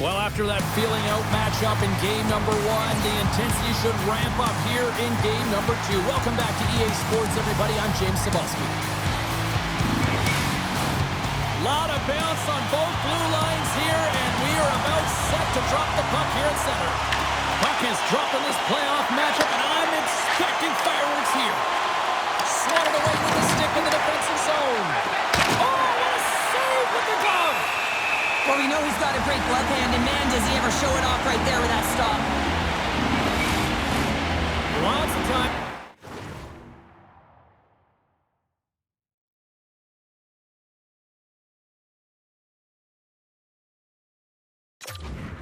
Well, after that feeling out matchup in game number 1, the intensity should ramp up here in game number 2. Welcome back to EA Sports, everybody. I'm James Cybulski. Lot of bounce on both blue lines here, and we are about set to drop the puck here at center. Puck is dropped in this playoff matchup, and I'm expecting fireworks here. Swatted away with the stick in the defensive zone. Oh, what a save with the glove! Well, we know he's got a great glove hand, and man, does he ever show it off right there with that stop. Lots of time.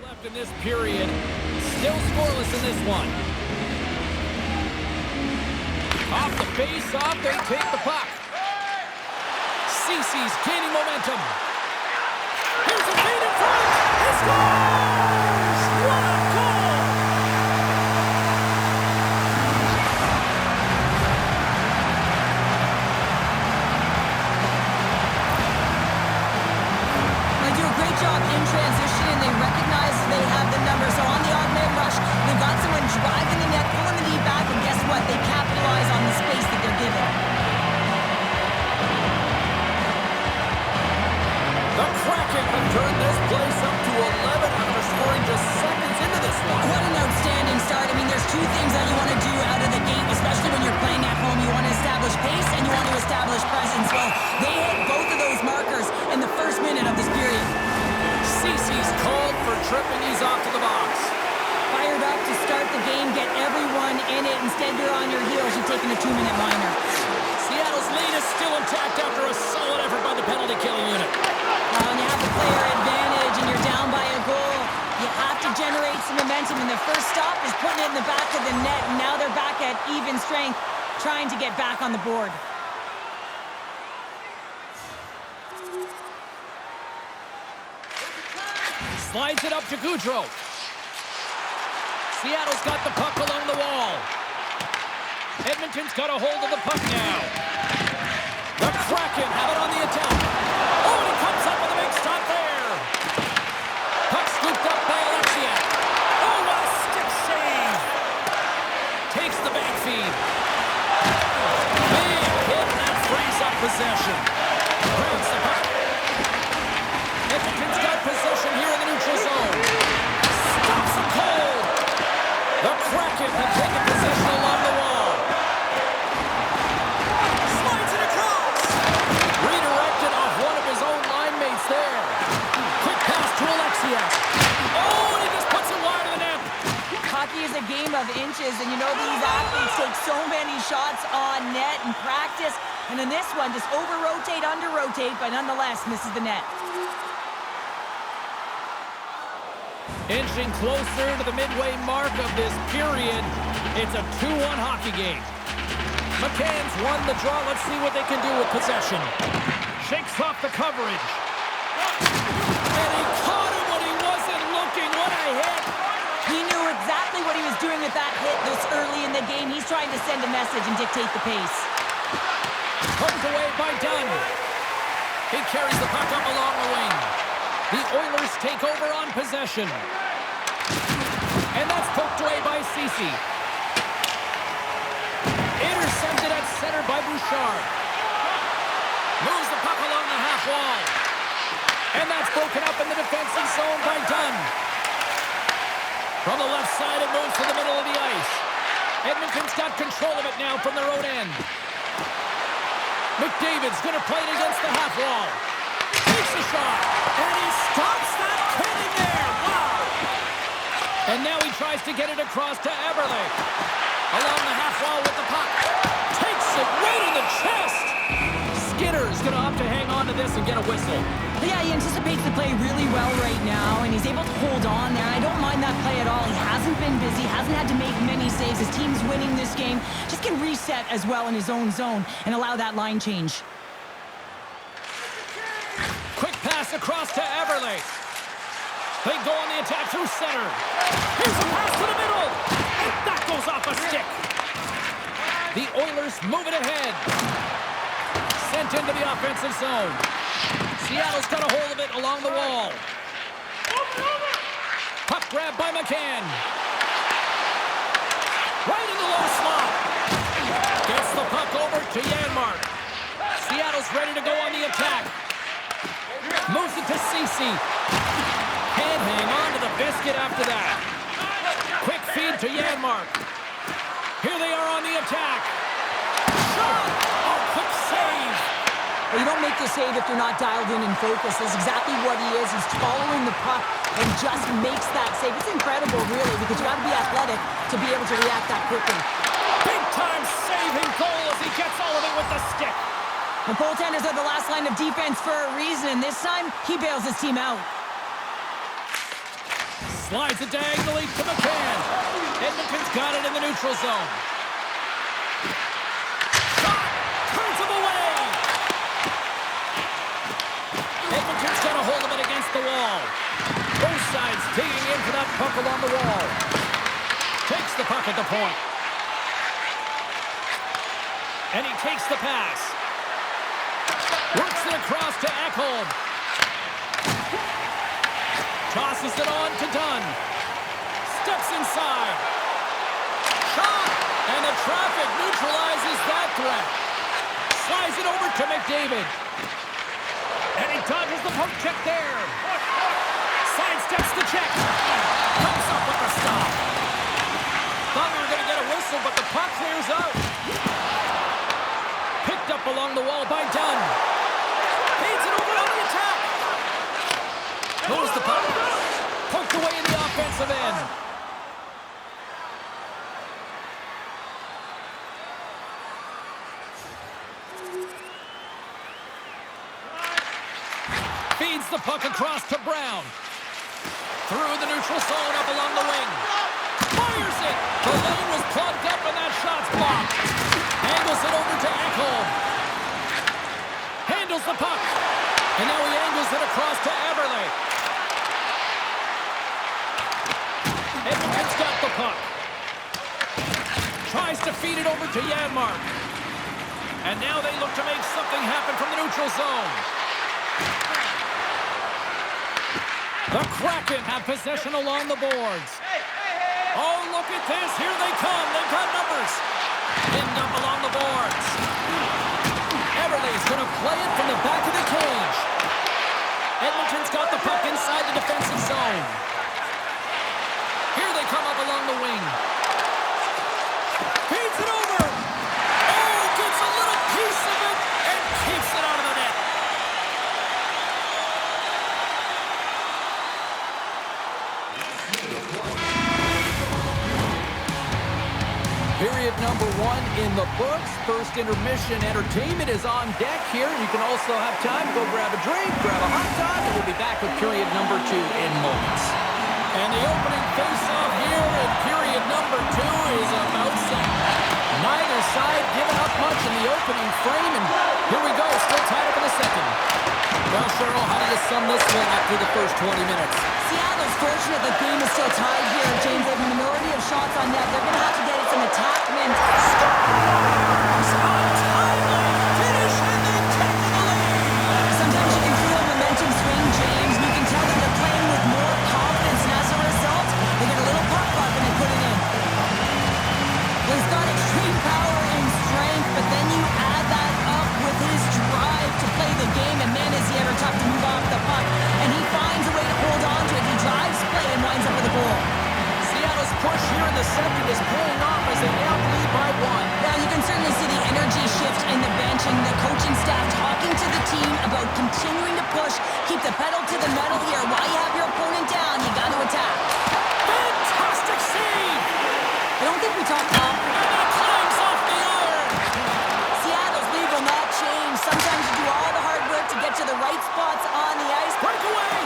Left in this period. Still scoreless in this one. Off the face-off, they take the puck. Cece's gaining momentum. Here's a feed in front. He scores! What a goal! They do a great job in transition, and they recognize they have the number. So on the odd man rush, they've got someone driving the net, pulling the knee back, and guess what? They capitalize on the space that they're given. The Kraken have turned this place up to 11 after scoring just seconds into this one. What an outstanding start. I mean, there's two things that you want to do out of the gate, especially when you're playing at home. You want to establish pace, and you want to establish presence. Well, they hit both of those markers in the first minute of this period. Cece's called for tripping. He's off to the box. Fired up to start the game, get everyone in it. Instead, you're on your heels. You're taking a 2-minute minor. Seattle's lead is still intact after a solid effort by the penalty-killing unit. When you have the player advantage and you're down by a goal, you have to generate some momentum. And the first stop is putting it in the back of the net. And now they're back at even strength, trying to get back on the board. Slides it up to Gaudreau. Seattle's got the puck along the wall. Edmonton's got a hold of the puck now. The Kraken have it on the attack. Oh, and he comes up with a big stop there. Puck scooped up by Alexiak. Oh, what a stick save. Takes the back feed. Big hit, and that frees up possession. Grabs the puck. Edmonton's got possession here in the neutral zone. Stops him cold. The Kraken have taken possession along the wall. Slides it across. Redirected off one of his own line mates there. Quick pass to Alexiak. Oh, and he just puts it wide of the net. Hockey is a game of inches, and you know these athletes take so many shots on net in practice. And in this one, just over-rotate, under-rotate, but nonetheless misses the net. Inching closer to the midway mark of this period. It's a 2-1 hockey game. McCann's won the draw. Let's see what they can do with possession. Shakes off the coverage. And he caught him when he wasn't looking. What a hit. He knew exactly what he was doing with that hit this early in the game. He's trying to send a message and dictate the pace. Poked away by Dunn. He carries the puck up along the wing. The Oilers take over on possession. And that's poked away by Cece. Intercepted at center by Bouchard. Moves the puck along the half wall. And that's broken up in the defensive zone by Dunn. From the left side, it moves to the middle of the ice. Edmonton's got control of it now from their own end. McDavid's going to play it against the half wall. Takes a shot, and he stops that kid in there. Wow! And now he tries to get it across to Eberle. Along the half wall with the puck. Takes it right in the chest. Skinner's going to opt to hang on to this and get a whistle. Yeah, he anticipates the play really well right now, and he's able to hold on there. I don't mind that play at all. He hasn't been busy, hasn't had to make many saves. His team's winning this game. Just can reset as well in his own zone and allow that line change. Quick pass across to Eberle. They go on the attack through center. Here's a pass to the middle. And that goes off a stick. The Oilers move it ahead. Sent into the offensive zone. Seattle's got a hold of it along the wall. grab by McCann. Right in the low slot. Gets the puck over to Janmark. Seattle's ready to go on the attack. Moves it to Ceci. Can't hang on to the biscuit after that. Quick feed to Janmark. Here they are on the attack. Shot! Oh, quick save. Well, you don't make the save if you're not dialed in and focused. That's exactly what he is. He's following the puck and just makes that save. It's incredible, really, because you got to be athletic to be able to react that quickly. Big-time saving goal as he gets all of it with the stick. The goaltenders are the last line of defense for a reason, and this time, he bails his team out. Slides it diagonally to McCann. Edmonton's got it in the neutral zone. Shot! Turns him away! Edmonton's got a hold of it against the wall. Both sides digging in for that puck along the wall. Takes the puck at the point. And he takes the pass. Works it across to Ekholm. Tosses it on to Dunn. Steps inside. Shot! And the traffic neutralizes that threat. Slides it over to McDavid. And he dodges the poke check there. Sidesteps the check. Comes up with the stop. Thought we were going to get a whistle, but the puck clears out. Picked up along the wall by Dunn. Feeds it over on the attack. Moves the puck. Poked away in the offensive end. Feeds the puck across to Brown. Through the neutral zone up along the wing. Fires it. The lane was plugged up and that shot's blocked. Angles it over to Ekholm. Handles the puck. And now he angles it across to Eberle. Edmonton's got the puck. Tries to feed it over to Janmark. And now they look to make something happen from the neutral zone. The Kraken have possession along the boards. Oh, look at this. Here they come. They've got numbers. Pinned up along the boards. Eberle's going to play it from the back of the cage. Edmonton's got the puck inside the defensive zone. Here they come up along the wing. Feeds it over. Oh, gets a little piece of it and keeps it out of the net. Period number 1 in the books. First intermission entertainment is on deck here. You can also have time to go grab a drink, grab a hot dog, and we'll be back with period number 2 in moments. And the opening face-off here in period number 2 is about set. Neither side giving up much in the opening frame, and here we go, still tied up in the second. Well, Cheryl, how do you sum this one up through the first 20 minutes? Seattle's fortunate the game is still tied here, James. They have a minority of shots on net. They're going to have to get it some attackment. Scores! Untimely finish, and they take the lead! Sometimes you can feel a momentum swing, James. You can tell that they're playing with more confidence, and as a result, they get a little pop-up and they put it in. He's got extreme power and strength, but then you add that up with his drive to play the game, and man, is he ever tough to move off the puck. And he finds a way to hold on to it. He drives play and winds up with a goal. Seattle's push here in the second is paying off as they now lead by 1. Now, you can certainly see the energy shift in the bench and the coaching staff talking to the team about continuing to push, keep the pedal to the metal here. While you have your opponent down, you got to attack. Fantastic save! I don't think we talked about And that climbs off the iron! Seattle's lead will not change. Sometimes you do all the hard work to get to the right spots on the ice. Breakaway!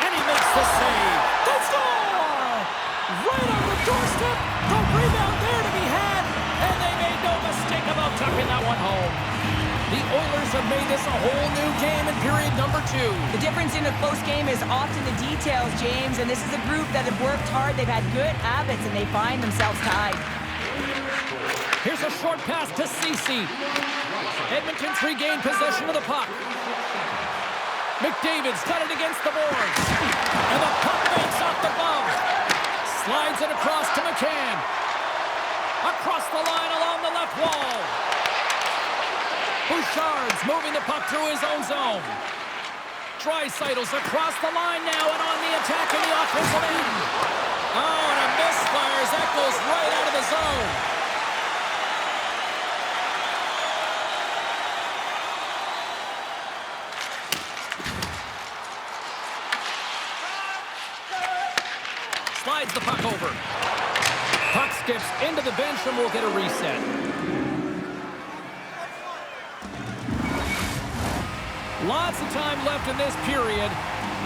And he makes the save. They score! Right on the doorstep. The rebound there to be had. And they made no mistake about tucking that one home. The Oilers have made this a whole new game in period number 2. The difference in a close game is often the details, James, and this is a group that have worked hard. They've had good habits, and they find themselves tied. Here's a short pass to Ceci. Edmonton's regained possession of the puck. McDavid's got it against the boards. And the puck makes off the glove. Slides it across to McCann. Across the line along the left wall. Bouchard's moving the puck through his own zone. Draisaitl's across the line now and on the attack in the offensive end. Oh, and a misfires. That goes right out of the zone. Slides the puck over. Puck skips into the bench and we'll get a reset. Lots of time left in this period.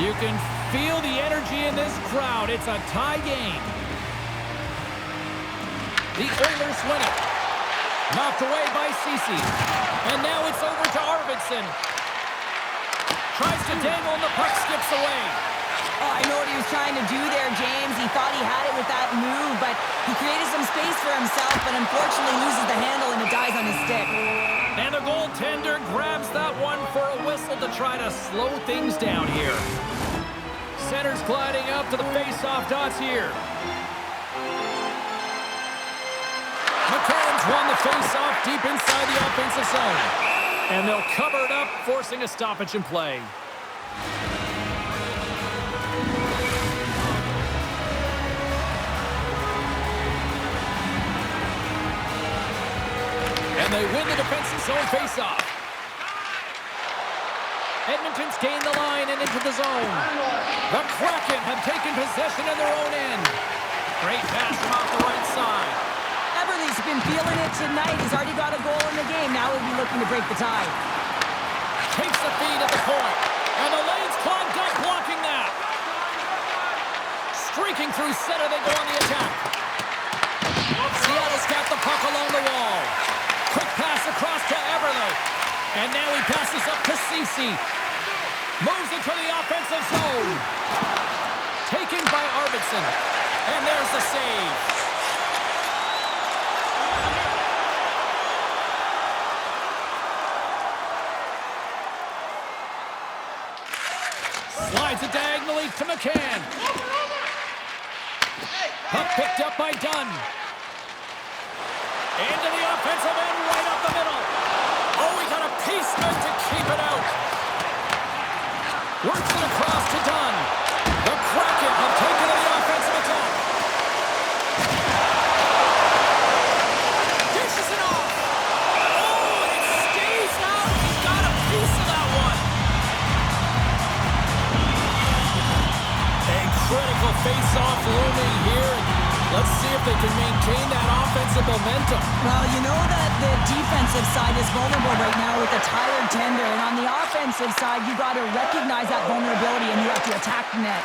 You can feel the energy in this crowd. It's a tie game. The Oilers win it. Knocked away by Ceci. And now it's over to Arvidsson. Tries to dangle and the puck skips away. Oh, I know what he was trying to do there, James. He thought he had it with that move, but he created some space for himself, but unfortunately loses the handle and it dies on his stick. And the goaltender grabs that one for a whistle to try to slow things down here. Center's gliding up to the face-off dots here. McCann's won the face-off deep inside the offensive zone. And they'll cover it up, forcing a stoppage in play. And they win the defensive zone face-off. Edmonton's gained the line and into the zone. The Kraken have taken possession in their own end. Great pass from off the right side. Eberle's been feeling it tonight. He's already got a goal in the game. Now he'll be looking to break the tie. Takes the feed at the point. And the lane's clogged up, blocking that. Streaking through center, they go on the attack. Seattle's got the puck along the wall. Quick pass across to Eberle. And now he passes up to Ceci. Moves into the offensive zone. Taken by Arvidsson. And there's the save. Slides it diagonally to McCann. Puck picked up by Dunn. Into the offensive end, right up the middle. Oh, he got a piece meant to keep it out. Works it across to Dunn. The Kraken have taken to the offensive attack. Dishes it off. Oh, and it stays out. He got a piece of that one. A critical face-off looming here. Let's see if they can maintain that offensive momentum. Well, you know that the defensive side is vulnerable right now with a tired tender. And on the offensive side, you got to recognize that vulnerability and you have to attack the net.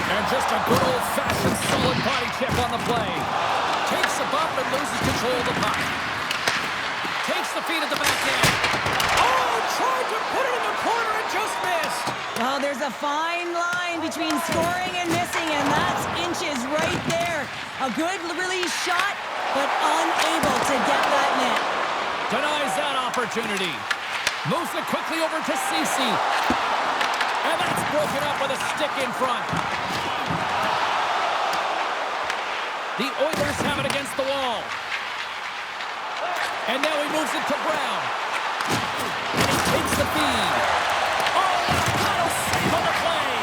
And just a good old-fashioned solid body check on the play. Takes a bump and loses control of the puck. Takes the feed at the back end. Oh, tried to put it in the corner and just missed. Well, there's a fine line between scoring and missing, and that's inches right there. A good release shot, but unable to get that net. Denies that opportunity. Moves it quickly over to Ceci. And that's broken up with a stick in front. The Oilers have it against the wall. And now he moves it to Brown. And he takes the feed. Oh, that'll save on the play.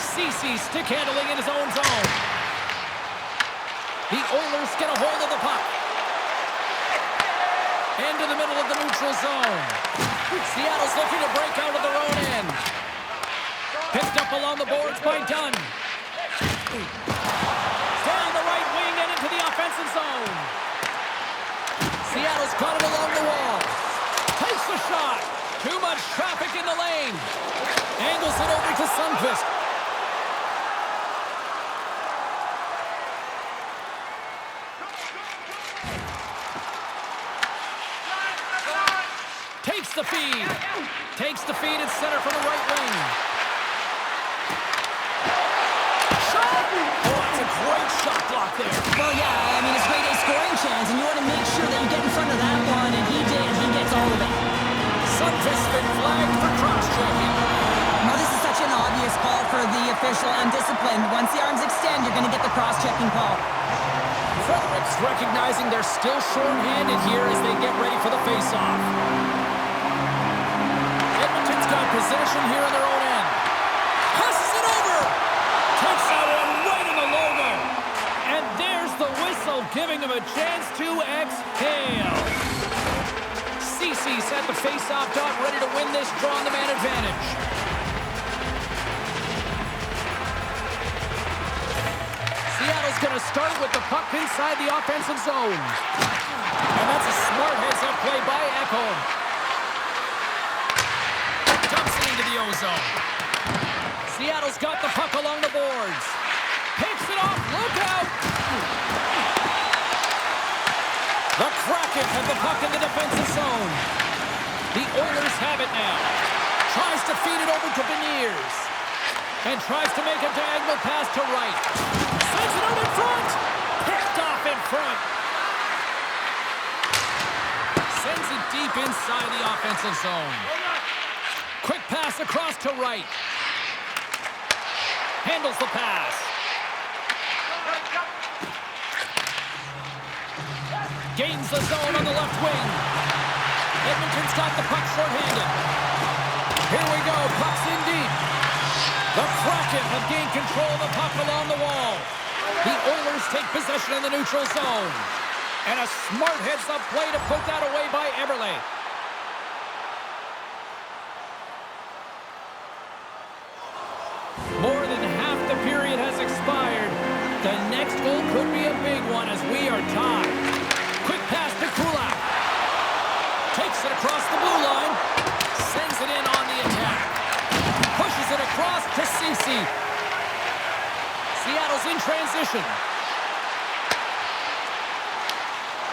Ceci stick handling in his own zone. The Oilers get a hold of the puck. Into the middle of the neutral zone. Seattle's looking to break out of their own end. Picked up along the boards by Dunn. Down the right wing and into the offensive zone. Seattle's got it along the wall. Takes the shot. Too much traffic in the lane. Angles it over to Sundqvist. Takes the feed. Takes the feed at center from the right wing. Shot! Oh, that's a great shot block there. Well, yeah, I mean, it's grade A scoring chance, and you want to make sure that you get in front of that one, and he did. He gets all of it. Sundqvist been flagged for cross-check. for the official undisciplined. Once the arms extend, you're going to get the cross-checking call. Fredericks recognizing they're still short-handed here as they get ready for the face-off. Edmonton's got possession here in their own end. Passes it over. Takes that one right in the logo. And there's the whistle, giving him a chance to exhale. Cece's at the face-off dot, ready to win this, drawing the man advantage. Seattle's going to start with the puck inside the offensive zone. And that's a smart heads-up play by Ekholm. Dumps it into the O-zone. Seattle's got the puck along the boards. Picks it off. Look out! The Kraken have the puck in the defensive zone. The Oilers have it now. Tries to feed it over to Beniers. And tries to make a diagonal pass to right. Sends it out in front. Picked off in front. Sends it deep inside the offensive zone. Quick pass across to right. Handles the pass. Gains the zone on the left wing. Edmonton's got the puck short-handed. Here we go. Puck's in deep. The Kraken have gained control of the puck along the wall. The Oilers take possession in the neutral zone. And a smart heads-up play to put that away by Eberle. More than half the period has expired. The next goal could be a big one as we are tied. Quick pass to Kulak. Takes it across the blue line. Sends it in on the attack. Pushes it across to Cece. Seattle's in transition.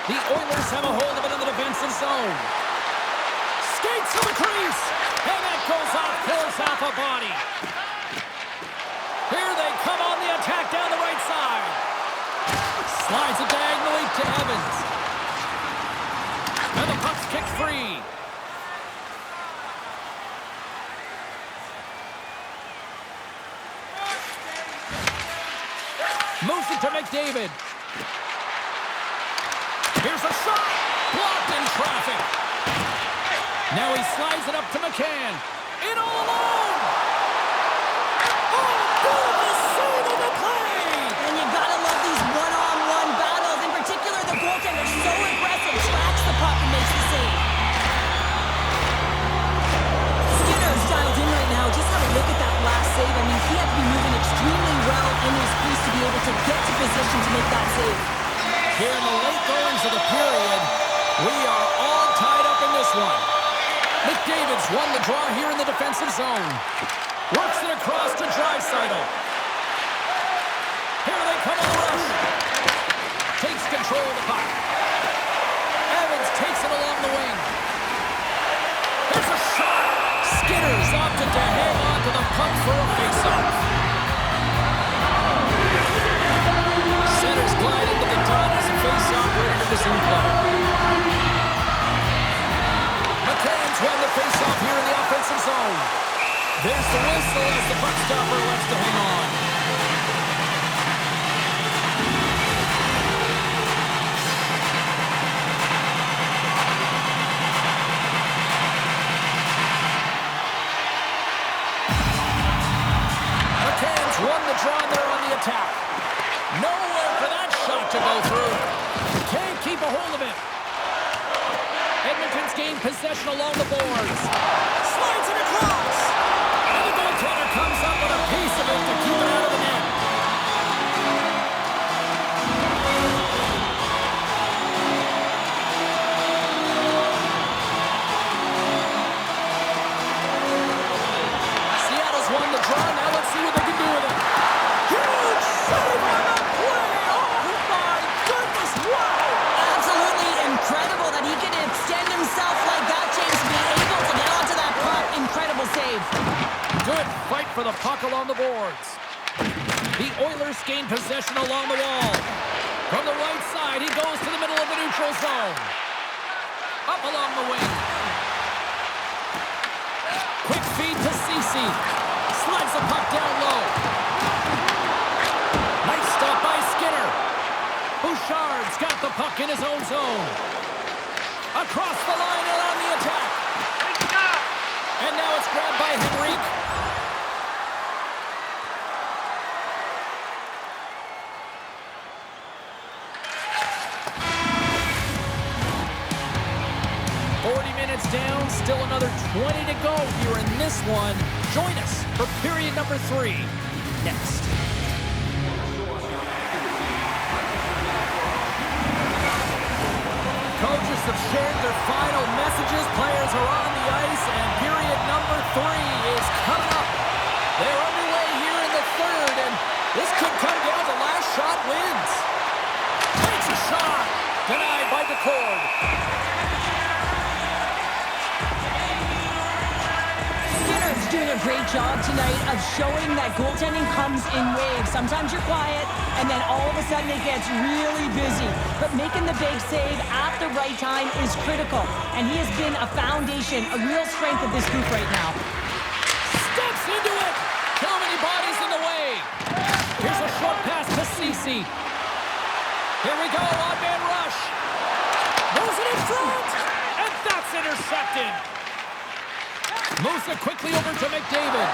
The Oilers have a hold of it in the defensive zone. Skates to the crease. And that goes off, pulls off a body. Here they come on the attack down the right side. Slides it diagonally to Evans. And the puck's kicked free. Moves it to McDavid. Here's a shot. Blocked in traffic. Now he slides it up to McCann. In all alone. Oh, beautiful save of the play. And you gotta love these one-on-one battles. In particular, the goaltender so aggressive. Tracks the puck and makes the save. Skinner's dialed in right now. Just have a look at that last save. I mean, he had to be moving extremely well in his crease to be able to get to position to make that save. Here in the late goings of the period, we are all tied up in this one. McDavid's won the draw here in the defensive zone. Works it across to Draisaitl. Here they come on the rush. Takes control of the puck. Evans takes it along the wing. There's a shot. Skinner's opted to hang on to the puck for a face-off. Centers glide into the dot as a face-off ready for this play. McCann's won the face-off here in the offensive zone. There's the whistle as the puck stopper lets to hang on. McCann's won the draw there on the attack. Nowhere for that shot to go through. Can't keep a hold of it. Edmonton's gained possession along the boards. Slides it across. And the goaltender comes up with a piece of it to keep it out of the net. Seattle's won the draw. Now let's see what they can do with it. Huge save on the play. Oh, my goodness. Wow. Absolutely incredible that he can extend himself like that, James, to be able to get onto that puck. Incredible save. Good fight for the puck along the boards. The Oilers gain possession along the wall. From the right side, he goes to the middle of the neutral zone. Up along the wing. Quick feed to Cece. Slides the puck down low. Nice stop by Skinner. Bouchard's got the puck in his own zone. Across the line and on the attack. And now it's grabbed by Henrique. Down, still another 20 to go here in this one. Join us for period number 3 next. Coaches have shared their final messages. Players are on the ice, and period number 3 is coming up. They're underway here in the third, and this could come down to last shot wins. Takes a shot. Denied by DeCord. Doing a great job tonight of showing that goaltending comes in waves. Sometimes you're quiet, and then all of a sudden it gets really busy. But making the big save at the right time is critical, and he has been a foundation, a real strength of this group right now. Steps into it! Too many bodies in the way. Here's a short pass to Ceci. Here we go, odd-man rush. Moves it in front, and that's intercepted. Moves it quickly over to McDavid.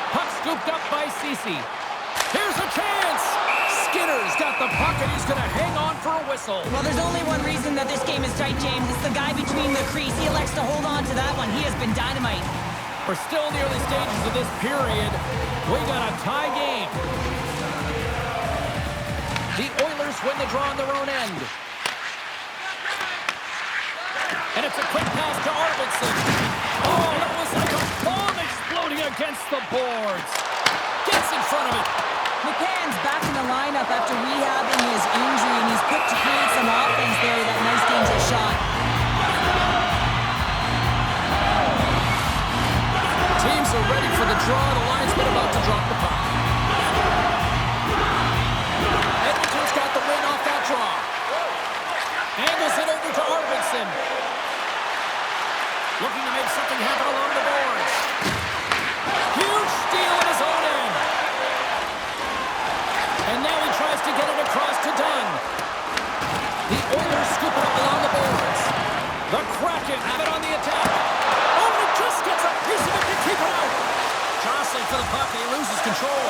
Puck scooped up by Ceci. Here's a chance. Skinner's got the puck, and he's going to hang on for a whistle. Well, there's only one reason that this game is tight, James. It's the guy between the crease. He elects to hold on to that one. He has been dynamite. We're still in the early stages of this period. We got a tie game. The Oilers win the draw on their own end. And it's a quick pass to Arvidsson. Oh, that was like a bomb exploding against the boards. Gets in front of it. McCann's back in the lineup after rehabbing his injury, and he's put to create some offense there. That nice danger shot. Teams are ready for the draw. The linesman about to drop the puck. Edmonton's got the win off that draw. Angles it over to Arvidsson. Looking to make something happen along the boards. Huge steal at his own end. And now he tries to get it across to Dunn. The Oilers scoop it up along the boards. The Kraken have it on the attack. Oh, he just gets a piece of it to keep it out. Jostling for the puck, and he loses control.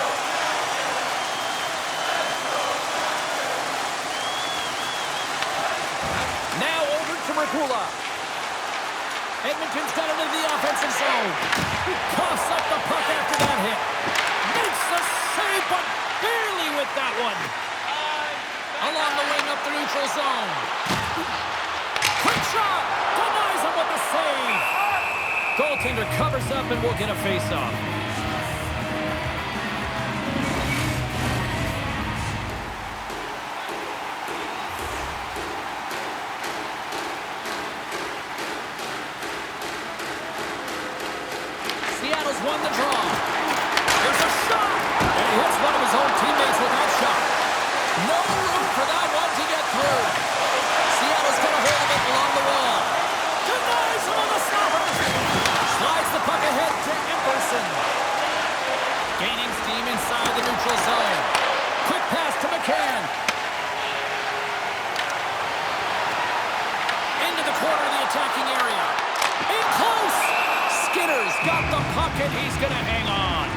Now over to Regula. Edmonton's got into the offensive zone. He coughs up the puck after that hit. Makes the save, but barely with that one. Along the wing up the neutral zone. Quick shot. Denies him with the save. Goaltender covers up and will get a face-off. Won the draw. There's a shot. And he hits one of his own teammates with that shot. No room for that one to get through. Seattle's got a hold of it along the wall. Denies him on the stopper. Slides the puck ahead to Emerson. Gaining steam inside the neutral zone. Quick pass to McCann. Into the corner of the attacking area. In close. Skinner's got the puck, and he's going to hang on.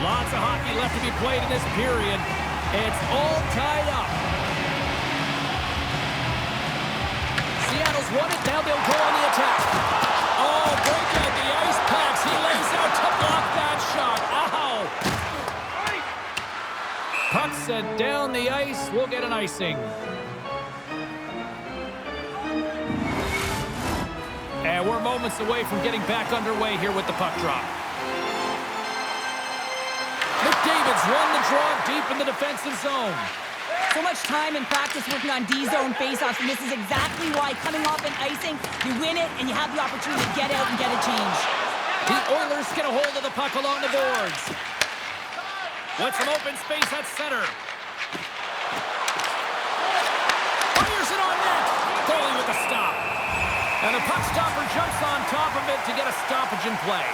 Lots of hockey left to be played in this period. It's all tied up. Seattle's won it. Now they'll go on the attack. Oh, break out the ice packs. He lays out to block that shot. Ow! Puck set down the ice. We'll get an icing. And we're moments away from getting back underway here with the puck drop. McDavid's won the draw deep in the defensive zone. So much time and practice working on D-zone faceoffs, and this is exactly why coming off an icing, you win it, and you have the opportunity to get out and get a change. The Oilers get a hold of the puck along the boards. With some open space at center. Fires it on net. Goalie with a stop. And the puck stopper jumps on top of it to get a stoppage in play.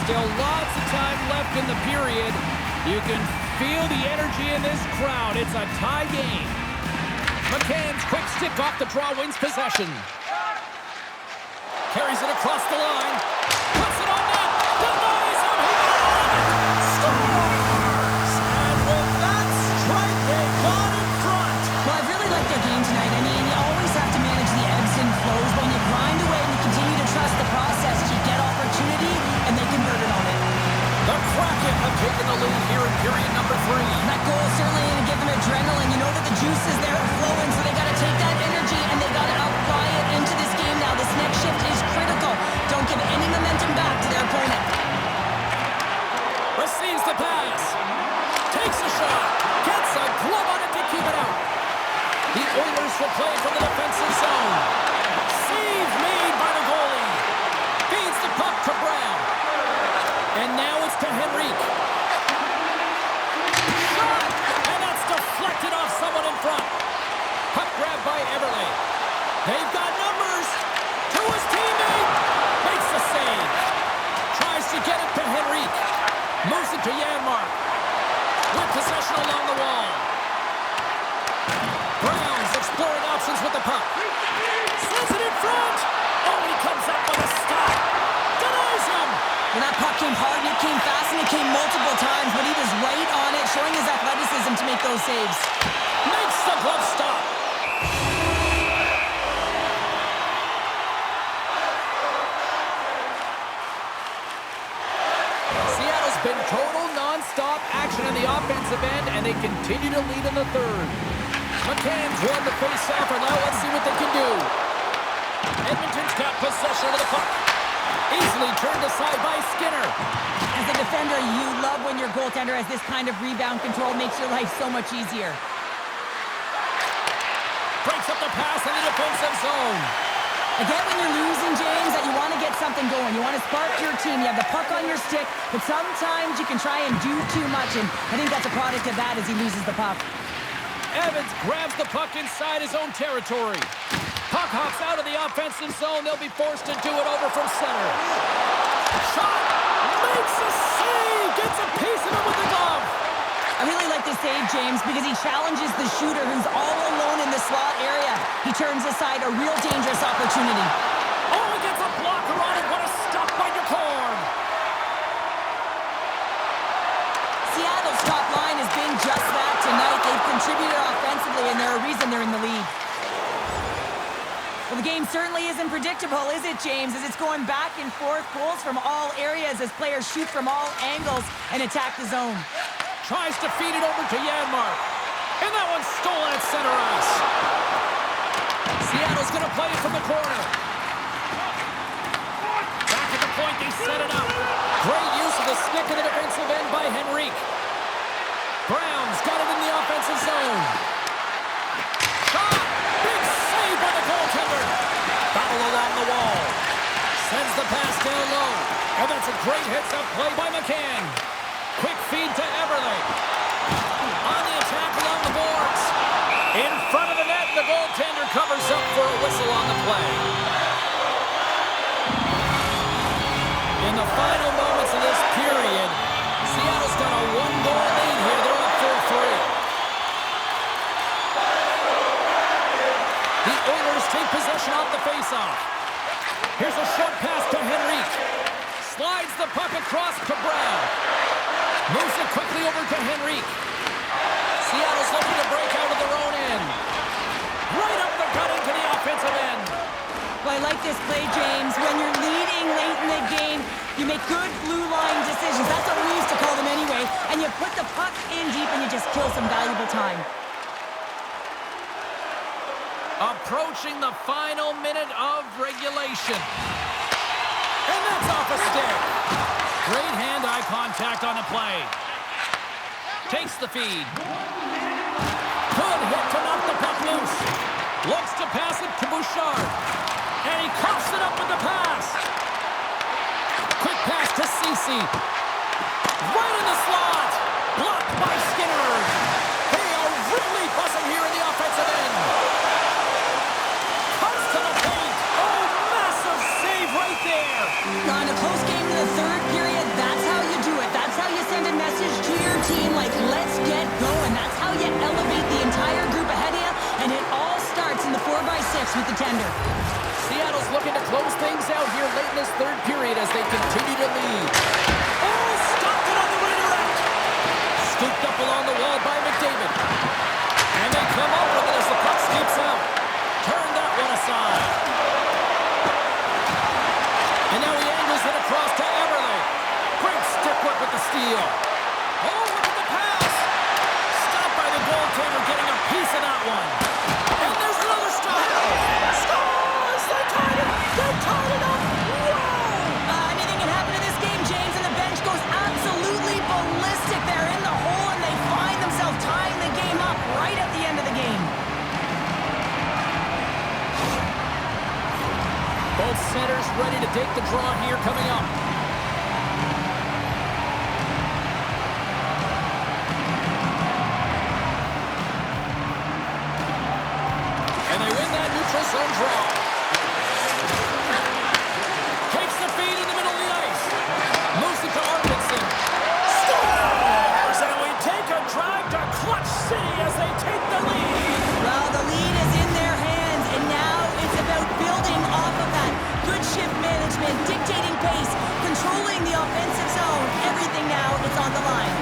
Still lots of time left in the period. You can feel the energy in this crowd. It's a tie game. McCann's quick stick off the draw wins possession. Carries it across the line. Puts it on net. Denies him. He scores! And with that strike, they got in front. Well, I really like their game tonight. I mean, you always have to manage the ebbs and flows. When you grind away and you continue to trust the process, you get opportunity, and they convert it on it. The Kraken have taken the lead here in period number 3. That goal certainly going to give them adrenaline. You know that the juices there are flowing, so they got to take that energy and they got to apply it into this game now. This next shift is critical. Don't give any momentum back to their opponent. Receives the pass. Takes a shot. Gets a glove on it to keep it out. The Oilers will play from the defensive zone. Save made by the goalie. Feeds the puck to Brown. And now it's to Henrique. Shot! And that's deflected off someone in front. Puck grabbed by Everly. They've got numbers. To his teammate. Makes the save. Tries to get it to Henrique. Moves it to Janmark. With possession along the wall. Brown's exploring options with the puck. Sends it in front. Oh, he comes up with a stop. Denies him. When that puck came hard and it came fast and it came multiple times, but he was right on it, showing his athleticism to make those saves. Makes the glove stop. Seattle's been total non-stop action in the offensive end, and they continue to lead in the third. McCann's won the face-off, and now let's see what they can do. Edmonton's got possession of the puck. Easily turned aside by Skinner. As a defender, you love when your goaltender has this kind of rebound control. Makes your life so much easier. Breaks up the pass in the defensive zone. Again, when you're losing, James, that you want to get something going. You want to spark your team. You have the puck on your stick, but sometimes you can try and do too much, and I think that's a product of that as he loses the puck. Evans grabs the puck inside his own territory. Puck hops out of the offensive zone. They'll be forced to do it over from center. Shot! Makes a save! Gets a piece of it with the glove! I really like this save, James, because he challenges the shooter who's all alone in the slot area. He turns aside a real dangerous opportunity. Oh, he gets a blocker on it. What a stop by DeCorn! Seattle's top line has been just that tonight. They've contributed offensively, and they're a reason they're in the lead. Well, the game certainly isn't predictable, is it, James? As it's going back and forth, goals from all areas as players shoot from all angles and attack the zone. Tries to feed it over to Janmark. And that one's stolen at center ice. Seattle's going to play it from the corner. Back at the point, they set it up. Great use of the stick in the defensive end by Henrique. Brown's got it in the offensive zone. Shot! Big save by the goaltender. Battle along the wall. Sends the pass down low. And that's a great hits-up play by McCann. Quick feed to Everly. On the attack along the boards. In front of the net, the goaltender covers up for a whistle on the play. In the final moments of this period, Seattle's got a one-goal lead here. They're up 4-3. The Oilers take possession off the faceoff. Here's a short pass to Henrique. Slides the puck across to Brown. Moves it quickly over to Henrique. Seattle's looking to break out of their own end. Right up the gut into the offensive end. Well, I like this play, James. When you're leading late in the game, you make good blue line decisions. That's what we used to call them anyway. And you put the puck in deep and you just kill some valuable time. Approaching the final minute of regulation. And that's off a stick. Great hand-eye contact on the play. Takes the feed. Good hit to knock the puck loose. Looks to pass it to Bouchard. And he coughs it up with the pass. Quick pass to Ceci. Right in the slot. Blocked by Skinner. They are really buzzing here in the offensive end. team like, let's get going. That's how you elevate the entire group ahead of you, and it all starts in the 4x6 with the tender. Seattle's looking to close things out here late in this third period as they continue to lead. Oh, stopped it on the redirect. Scooped up along the wall by McDavid. And they come up with it as the puck skips out. Turn that one aside. And now he angles it across to Eberle. Great stick work with the steal. Oh, look at the pass. Stopped by the goaltender, getting a piece of that one. And there's another stop. Scores! They tied it. They tied it up. Wow! Anything can happen in this game, James, and the bench goes absolutely ballistic. They're in the hole, and they find themselves tying the game up right at the end of the game. Both centers ready to take the draw here coming up. And they win that neutral zone draw. Takes the feed in the middle of the ice. Moves it to Arvidsson. Scores! And we take a drive to Clutch City as they take the lead. Well, the lead is in their hands, and now it's about building off of that. Good shift management, dictating pace, controlling the offensive zone. Everything now is on the line.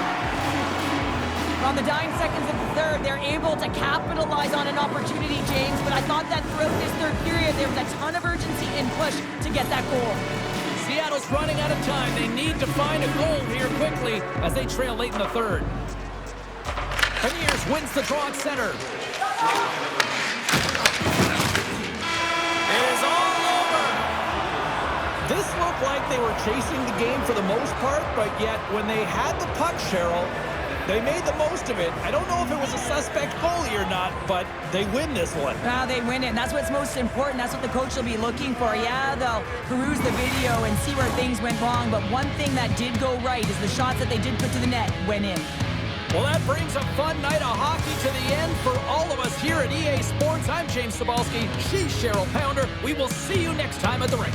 On the dying seconds of the third, they're able to capitalize on an opportunity, James, but I thought that throughout this third period, there was a ton of urgency and push to get that goal. Seattle's running out of time. They need to find a goal here quickly as they trail late in the third. Beniers wins the draw at center. It is all over. This looked like they were chasing the game for the most part, but yet when they had the puck, Cheryl, they made the most of it. I don't know if it was a suspect goalie or not, but they win this one. Well, they win it, and that's what's most important. That's what the coach will be looking for. Yeah, they'll peruse the video and see where things went wrong, but one thing that did go right is the shots that they did put to the net went in. Well, that brings a fun night of hockey to the end for all of us here at EA Sports. I'm James Cybulski. She's Cheryl Pounder. We will see you next time at the rink.